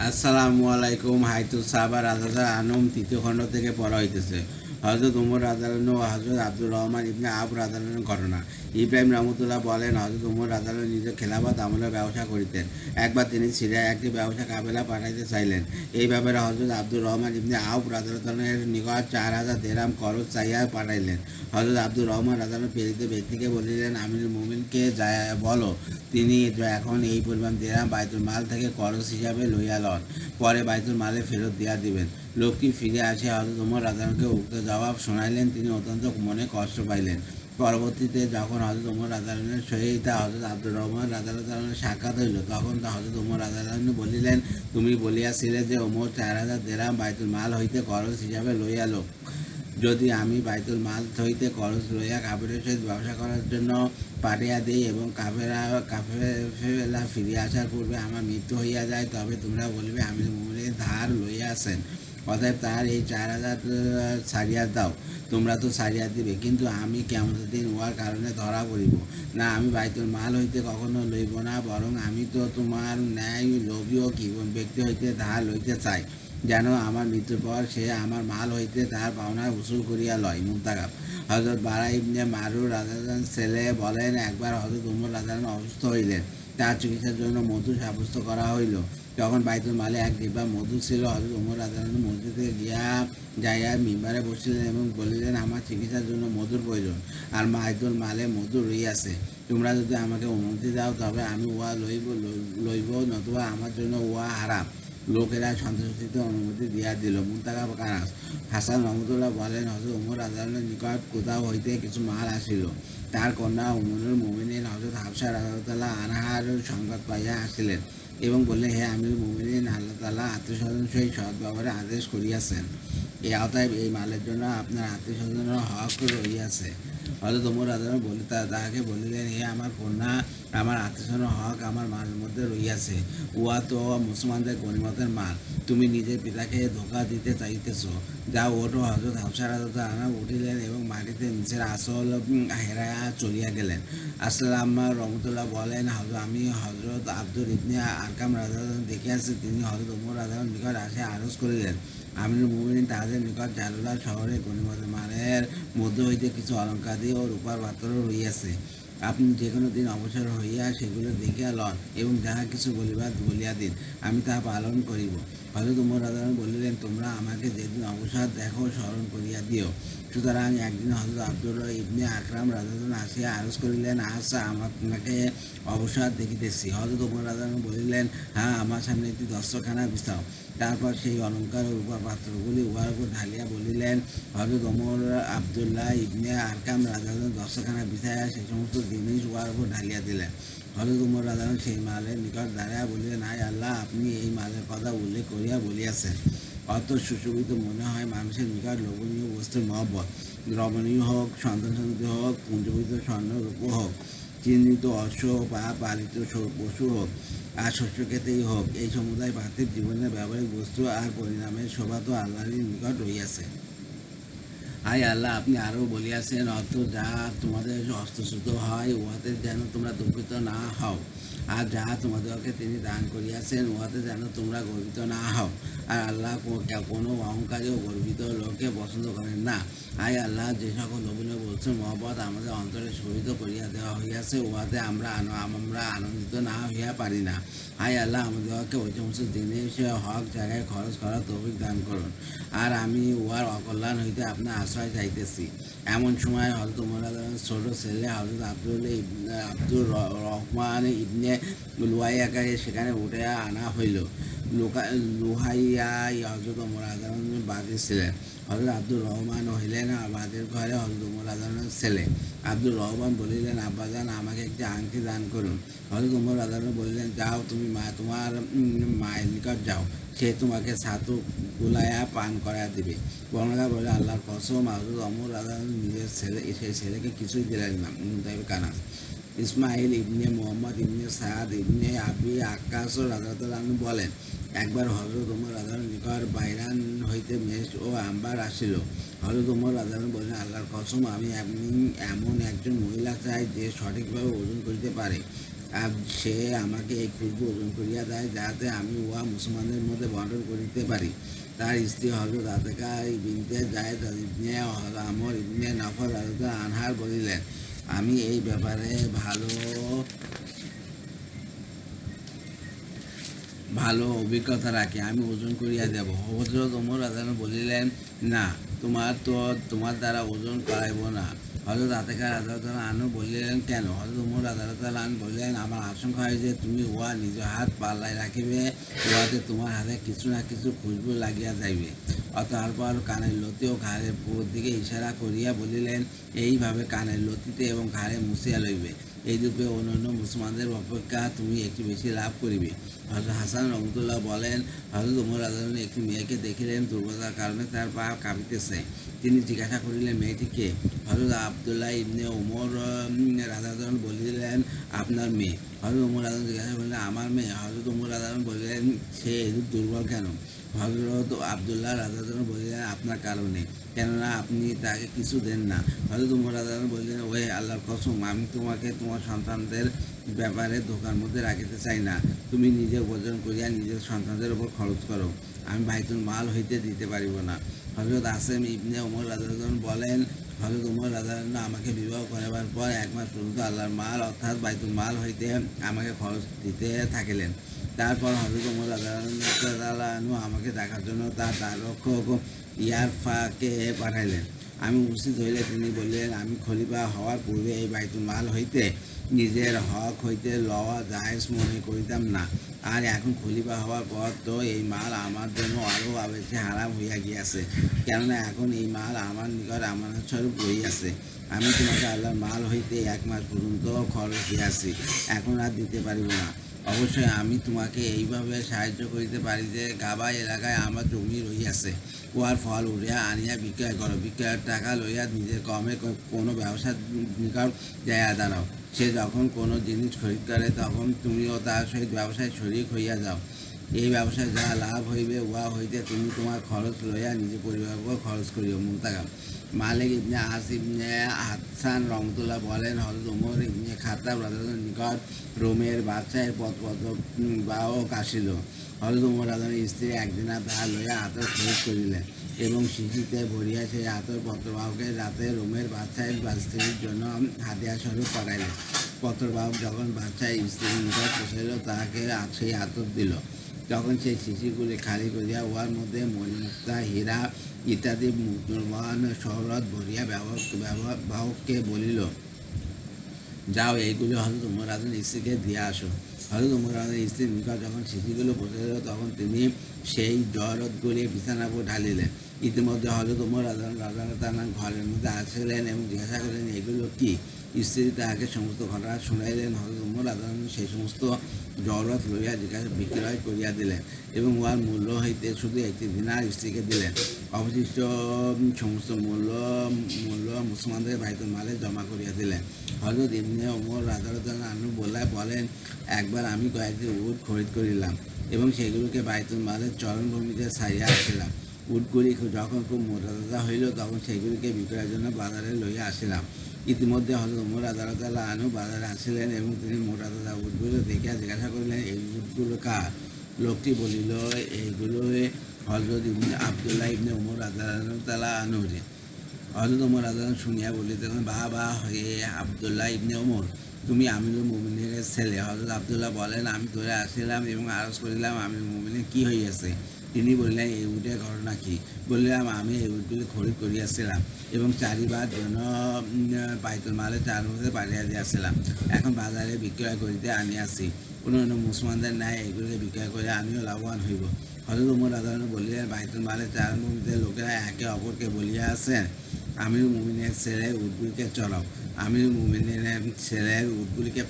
আসসালামু আলাইকুম। হাইতু সাহাবা রাজা আনম তৃতীয় খণ্ড থেকে পড়া হইতেছে। হজরত উমর রাজালান ও হজরত আব্দুর রহমান ইবনে আব রাজালানের ঘটনা। ইব্রাহিম রহমতুল্লাহ বলেন, হজরত উমর রাজালান নিজে খেলাফত আমলে ব্যবসা করিতেন। একবার তিনি সিরিয়ায় একটি ব্যবসা কাফেলা পাঠাইতে চাইলেন। এই ব্যাপারে হজরত আব্দুর রহমান ইবনে আব রাজালানের নিকট 4,000 দেরহাম খরচ চাইয়া পাঠাইলেন। হজরত আব্দুর রহমান রাজালান প্রেরিত ব্যক্তিকে বলিলেন, আমিরুল মুমিনকে বলো তিনি এখন এই পরিমাণ দেরহাম বাইতুল মাল থেকে খরচ হিসাবে লইয়া লন, পরে বাইতুল মালে ফেরত দিয়া দিবেন। লোকটি ফিরে আসে হজরত উমর রাজাকে উক্ত জবাব শোনাইলেন। তিনি অত্যন্ত মনে কষ্ট পাইলেন। পরবর্তীতে যখন হজরত উমর রাজানের সহিত হজরত আব্দুর রহমান রাজানের সাক্ষাৎ হইল, তখন হজরত উমর রাজান বলিলেন, তুমি বলিয়াছিলে যে উমর 4,000 দেরহাম বাইতুল মাল হইতে খরচ হিসাবে লইয়া লোক। যদি আমি বাইতুল মাল হইতে খরচ লইয়া কাফেরের সহিত ব্যবসা করার জন্য পাঠিয়া দিই এবং কাফেলা ফিরিয়া আসার পূর্বে আমার মৃত্যু হইয়া যায়, তবে তোমরা বলবে আমি মুমিনের ধার লইয়া আছেন, অতএব তার এই 4,000 ছাড়িয়া দাও। তোমরা তো ছাড়িয়া দিবে, কিন্তু আমি কিয়ামতের দিন উহার কারণে ধরা পড়িব না। আমি বাইতুল মাল হইতে কখনো লইব না, বরং আমি তো তোমার ন্যায় লোভীয় কি ব্যক্তি হইতে ধার লইতে চাই, যেন আমার মৃত্যুর পর সে আমার মাল হইতে তার পাওনা উসুল করিয়া লয়। মুনতাকাব। হজরত বারা ইবনে মারুর রাজান ছেলে বলেন, একবার হজরত উমর রাজান অসুস্থ হইলেন। তার চিকিৎসার জন্য মধু সাব্যস্ত করা হইল। তখন বাইতুল মালে এক ডিব্বা মধু ছিল। হজরত উমর রাজান মসজিদে যাইয়া মিম্বারে বসিলেন এবং বলিলেন, আমার চিকিৎসার জন্য মধুর প্রয়োজন, আর বাইতুল মালে মধু রইয়াছে। তোমরা যদি আমাকে অনুমতি দাও, তবে আমি উহা লইব, নতুবা আমার জন্য উহা হারাম। লোকেরা সন্তুষ্টিতে অনুমতি দিয়া দিল। মুনতাকাব কানাস। হাসান রহমতুল্লাহ বলেন, হজরত উমর রাদিয়াল্লাহু নিকট কোথাও হইতে কিছু মাল আসিল। তার কন্যা উম্মুল মুমিনিন হজরত হাফসা রাদিয়াল্লাহু আনহার সংবাদ পাইয়া আসিলেন এবং বললেন, হে আমিরুল মুমিনিন, আল্লাহ তাআলা আত্মীয়স্বজন সহিত সৎ ব্যবহারে আদেশ করিয়াছেন। এই আওতায় এই মালের জন্য আপনার আত্মীয়স্বজনের হক রইয়াছে। হজরত উমর রাদিয়াল্লাহু বলি তাহাকে বলিলেন, হে আমার কন্যা, আমার আত্মীয়স্বজনের হক আমার মালের মধ্যে রইয়াছে। উহা তো মুসলমানদের গনিমতের মাল। তুমি নিজের পিতাকে ধোঁকা দিতে চাইতেছ। যাও, ওঠো। হজরত হাফসা রাদিয়াল্লাহু আনহা উঠিলেন এবং মাটিতে নিচের আসল হেরায়া চলিয়া গেলেন। আসলাম রহমতুল্লাহ বলেন, আমি হজরত আব্দুর ইবনে আরকাম রাদিয়াল্লাহু দেখিয়াছি, তিনি হজরত উমর রাদিয়াল্লাহু নিকট আসিয়া আরজ করিলেন, আমিরুল মুমিনিন তাহাদের নিকট জালুলা শহরে গনিমতের মালের মধ্য হইতে কিছু অলঙ্কাদি ও রূপার পাত্রও রইয়াছে। আপনি যে কোনো দিন অবসর হইয়া সেগুলো দেখিয়া লন এবং যাহা কিছু বলিয়া দিন, আমি তাহা পালন করিব। হযরত উমর রাদিয়াল্লাহু বলিলেন, তোমরা আমাকে যেদিন অবসর দেখো স্মরণ করিয়া দিও। সুতরাং একদিন হযরত আব্দুল্লাহ ইবনে আকরাম রাদিয়াল্লাহু আসিয়া আরজ করিলেন, আচ্ছা, আপনাকে অবসর দেখিতেছি। হযরত উমর রাদিয়াল্লাহু বলিলেন, হ্যাঁ, আমার সামনে একটি দস্তখানা বিছাও। তারপর সেই অলঙ্কার ও রূপার পাত্রগুলি উহার উপর ঢালিয়া বলিলেন। হযরত ওমর আব্দুল্লাহ ইবনে আরকাম রাদিয়াল্লাহু দস্তখানা বিছাইয়া সেই সমস্ত জিনিস উহার উপর ঢালিয়া দিলেন। হযরত উমর রাদিয়াল্লাহু সেই মালের নিকট দাঁড়াইয়া বলিলেন, হায় আল্লাহ, আপনি এই মালের কথা উল্লেখ করিয়া বলিয়াছেন। অত সুশোভিত মনে হয় মানুষের নিকট লোভনীয় বস্তুর মহব্বত, রমণীয় হোক, সন্তানসন্ততি হোক, পুঞ্জীভূত স্বর্ণ রূপ হোক, চিহ্নিত অশ্ব বা পালিত পশু হোক, আর শস্যক্ষেত্রেই হোক, এই সমুদায় পার্থিব জীবনের ব্যবহারিক বস্তু আর পরিণামের শোভা তো আল্লাহর নিকট রইয়াছে। হাই আল্লাহ, আপনি আরও বলিয়াছেন, অর্থ যা তোমাদের হস্তচ্যুত হয় উহাতে যেন তোমরা দুঃখিত না হও, আর যাহা তোমাদেরকে তিনি দান করিয়াছেন উহাতে যেন তোমরা গর্বিত না হও। আর আল্লাহ কোনো অহংকারী ও গর্বিত লোককে পছন্দ করেন না। হাই আল্লাহ, যে সকল লোভনীয় বস্তু মহব্বত আমাদের অন্তরে শোভিত করিয়া দেওয়া হইয়াছে উহাতে আমরা আনন্দিত না হইয়া পারি না। হাই আল্লাহ, আমাদেরকে ওই সমস্ত জিনিস হক জায়গায় খরচ করার তৌফিক দান করুন, আর আমি উহার অকল্যাণ হইতে আপনার আশ্রয় চাইতেছি। এমন সময় হযরত উমর ছোট ছেলে হযরত আব্দুর রহমান ইবনে লুহাইয়াকে সেখানে উঠে আনা হইল। লুহাইয়া হযরত উমর রাদিয়াল্লাহু বাদী ছিলেন। হযরত আব্দুর রহমান হইলেন বাদীর ঘরে হযরত উমর রাদিয়াল্লাহু ছেলে। আব্দুর রহমান বলিলেন, আব্বাজান, আমাকে একটি আংটি দান করুন। হযরত উমর রাদিয়াল্লাহু বলিলেন, যাও, তুমি তোমার মায়ের নিকট যাও, সে তোমাকে ছাতু গুলাইয়া পান করাইয়া দিবে। বর্ণনা বলে, আল্লাহর কসম, হযরত ওমর রাদিয়াল্লাহু নিজের সেই ছেলেকে কিছুই দিলেন না। মুনতাকাব কানাস। ইসমাইল ইবনে মুহাম্মদ ইবনে সাদ ইবনে আবি আক্কাস রাদিয়াল্লাহু বলেন, একবার হযরত ওমর রাদিয়াল্লাহু নিকট বাইরান হইতে মেষ ও আম্বার আসিল। হযরত ওমর রাদিয়াল্লাহু বলেন, আল্লাহর কসম, আমি এমন একজন মহিলা চাই যে সঠিকভাবে ওজন করিতে পারে আর সে আমাকে এই খুশবু ওজন করিয়া দেয়, যাতে আমি উহা মুসলমানদের মধ্যে বন্টন করিতে পারি। তার স্ত্রী হযরত আতিকা বিনতে যায়েদ ইবনে আমর ইবনে নফল রাদিয়াল্লাহু আনহা বলিলেন, আমি এই ব্যাপারে ভালো অভিজ্ঞতা রাখি, আমি ওজন করিয়া দেব। হযরত ওমর রাদিয়াল্লাহু বলিলেন, না, তোমার দ্বারা ওজন করাইব না। হযরত আতিকা রাদিয়াল্লাহু আনহু বলিলেন, কেন? হযরত ওমর রাদিয়াল্লাহু আনহু বলিলেন, আমার আশঙ্কা হয় যে তুমি উহা নিজ হাত পাল্লায় রাখিবে, উহাতে তোমার হাতে কিছু না কিছু খুশবু লাগিয়া যাইবে। তারপর কানের লতি ও ঘাড়ের দিকে ইশারা করিয়া বলিলেন, এইভাবে কানের লতিতে এবং ঘাড়ে মুছিয়া লইবে। এইরূপে অন্যান্য মুসলমানদের অপেক্ষা তুমি একটু বেশি লাভ করিবে। হযরত হাসান রহমতুল্লাহ বলেন, হযরত ওমর রাদিয়াল্লাহু একটি মেয়েকে দেখিলেন, দুর্বলতার কারণে তার পা কাঁপিতেছে। তিনি জিজ্ঞাসা করিলেন, মেয়েটি কে? হযরত আব্দুল্লাহ ইবনে ওমর রাদিয়াল্লাহু বলিলেন, আপনার মেয়ে। হযরত ওমর রাদিয়াল্লাহু জিজ্ঞাসা করিলেন, আমার মেয়ে? হযরত ওমর রাদিয়াল্লাহু বলিলেন, সে এরূপ দুর্বল কেন? হযরত আব্দুল্লাহ রাদিয়াল্লাহু বলিলেন, আপনার কারণে, কেননা আপনি তাকে কিছু দেন না। হযরত ওমর রাদিয়াল্লাহু বললেন, ওহে আল্লাহর কসম, আমি তোমাকে তোমার সন্তানদের ব্যাপারে ধোঁকার মধ্যে রাখিতে চাই না। তুমি নিজে উপার্জন করিয়া নিজের সন্তানদের উপর খরচ করো, আমি বাইতুল মাল হইতে দিতে পারিব না। হযরত আসেম ইবনে ওমর রাদিয়াল্লাহু বলেন, হযরত ওমর রাদিয়াল্লাহু আমাকে বিবাহ করাবার পর ১ মাস পর্যন্ত আল্লাহর মাল অর্থাৎ বাইতুল মাল হইতে আমাকে খরচ দিতে থাকিলেন। তারপর হযরত ওমর রাদিয়াল্লাহু আমাকে দেখার জন্য তার দ্বাররক্ষক ইয়ারফাকে পাঠাইলেন। আমি উপস্থিত হইলে তিনি বললেন, আমি খলিফা হওয়ার পূর্বে এই বাইতুল মাল হইতে নিজের হক হইতে লওয়া জায়েজ মনে করিতাম না, আর এখন খলিফা হওয়ার পর তো এই মাল আমার জন্য আরও বেশি হারাম হইয়া গিয়াছে, কেননা এখন এই মাল আমার নিকট আমানতস্বরূপ রহিয়াছে। আমি তোমাকে আল্লাহর মাল হইতে ১ মাস পর্যন্ত খরচ দিয়াছি, এখন আর দিতে পারিব না। অবশ্যই আমি তোমাকে এইভাবে সাহায্য করিতে পারি যে গাবা এলাকায় আমার জমি রহিয়াছে, উহার ফল উঠিয়া আনিয়া বিক্রয় করো, বিক্রয়ের টাকা লইয়া নিজের কমে কোনো ব্যবসার নিকট যাইয়া দাঁড়াও। সে যখন কোনো জিনিস খরিদ করে তখন তুমিও তার সহিত ব্যবসায় শরিক হইয়া যাও। এই ব্যবসায় যা লাভ হইবে উহা হইতে তুমি তোমার খরচ লইয়া নিজের পরিবারের উপর খরচ করিও। মুনতাকাম। মালিক ইবনে আস ইবনে হাসান রহমতুল্লাহ বলেন, হযরত ওমর ইবনে খাত্তাব রাদিয়াল্লাহু নিকট রোমের বাদশাহের পত্রবাহক আসিল। হযরত ওমর রাদিয়াল্লাহু স্ত্রী একদিন তাহা লইয়া আতর খরিদ করিলেন এবং শিশিতে ভরিয়া সেই আতর পত্রবাহকের রাতে রোমের বাদশাহের স্ত্রীর জন্য হাদিয়া স্বরূপ পাঠাইলেন। পত্রবাহক যখন বাদশাহের স্ত্রীর নিকট পৌঁছাইল, তাহাকে সেই আতর দিল। যখন সেই শিশিগুলি খালি করিয়া উহার মধ্যে মণিমুক্তা, হীরা ইত্যাদি মূল্যবান শহরত ভরিয়া বাহককে বলিল, যাও, এইগুলি হযরত ওমর রাদিয়াল্লাহু স্ত্রীকে দিয়া আসো। হযরত ওমর রাদিয়াল্লাহু স্ত্রীর নিকট যখন শিশিগুলো পৌঁছাইল, তখন তিনি সেই জহরতগুলি বিছানার উপর ঢালিলেন। ইতিমধ্যে হযরত ওমর রাদিয়াল্লাহু ঘরের মধ্যে আসিলেন এবং জিজ্ঞাসা করিলেন, এগুলো কি? স্ত্রী তাহাকে সমস্ত ঘটনা শুনাইলেন। হযরত ওমর রাদিয়াল্লাহু সেই সমস্ত জহরত লইয়া বিক্রয় করিয়া দিলেন এবং উহার মূল্য হইতে শুধু ১ দিনার স্ত্রীকে দিলেন। অবশিষ্ট সমস্ত মূল্য মুসলমানদের বাইতুল মালে জমা করিয়া দিলেন। হযরত ইবনে ওমর রাদিয়াল্লাহু আনহু বলেন, একবার আমি কয়েকটি উট খরিদ করিলাম এবং সেগুলোকে বাইতুল মালের চরণভূমিতে ছাড়িয়া আসিলাম। উটগুলি যখন খুব মোটা হইল, তখন সেগুলিকে বিক্রয়ের জন্য বাজারে লইয়া আসিলাম। ইতিমধ্যে হযরত ওমর রাদিয়াল্লাহু আনহু বাজারে আসিলেন এবং তিনি মোটা উটগুলো দেখিয়া জিজ্ঞাসা করিলেন, এই উটগুলো কার? লোকটি বলিল, এইগুলো হযরত আব্দুল্লাহ ইবনে ওমর রাদিয়াল্লাহু আনহুর। হযরত ওমর রাদিয়াল্লাহু শুনিয়া বলিতেন, বাহ, হে আব্দুল্লাহ ইবনে ওমর, তুমি আমিরুল মুমিনীনের ছেলে। হযরত আব্দুল্লাহ বলেন, আমি ধরে আসিলাম এবং আরজ করিলাম, আমিরুল মুমিনীন কি হইয়াছে? তিনি বললেন, এই উটের ঘটনা কি? বললাম, আমি এই উটগুলি খরিদ করিয়াছিলাম এবং চারিবার জন্য বাইতুল মালের চারপাশে পাঠিয়ে দিয়াছিলাম, এখন বাজারে বিক্রয় করিতে আনিয়াছি। অন্যান্য মুসলমানদের ন্যায় এগুলিকে বিক্রয় করে আমিও লাভবান হইব। হযরত ওমর রাদিয়াল্লাহু বললেন, বাইতুল মালের চারভূমিতে লোকেরা একে অপরকে বলিয়া আছেন, আমিরুল মুমিনীনের ছেলে উটগুলিকে চড়াও, আমিরুল মুমিনীনের ছেলের উটগুলিকে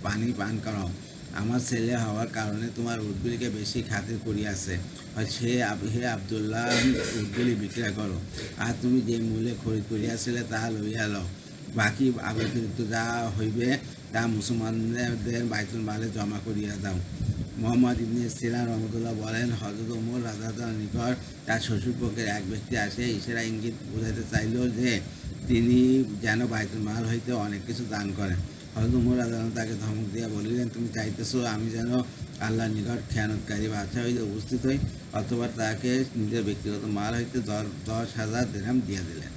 পানি পান করাও। আমার ছেলে হওয়ার কারণে তোমার উটগুলিকে বেশি খাতির করিয়াছে। হে আব্দুল্লাহ, উটগুলি বিক্রয় করো, আর তুমি যে মূল্যে খরিদ করিয়াছিলে তাহা লইয়া লও। বাকি অতিরিক্ত যা হইবে তা মুসলমানদের বাইতুল মালে জমা করিয়া দাও। মোহাম্মদ ইবনে সিরিন রহমতুল্লাহ বলেন, হযরত ওমর রাদিয়াল্লাহু নিকট তার শ্বশুরপক্ষের এক ব্যক্তি আসে ইশারা ইঙ্গিত বোঝাইতে চাইল যে তিনি যেন বাইতুল মাল হইতে অনেক কিছু দান করেন। হযরত উমর রাদিয়াল্লাহু আনহু তাকে ধমক দিয়া বলিলেন, তুমি চাইতেছো আমি যেন আল্লাহর নিকট খেয়ানতকারী বাদশাহ হইতে উপস্থিত হই? অতঃপর তাকে নিজের ব্যক্তিগত মাল হইতে 10,000 দিরহাম দিয়া দিলেন।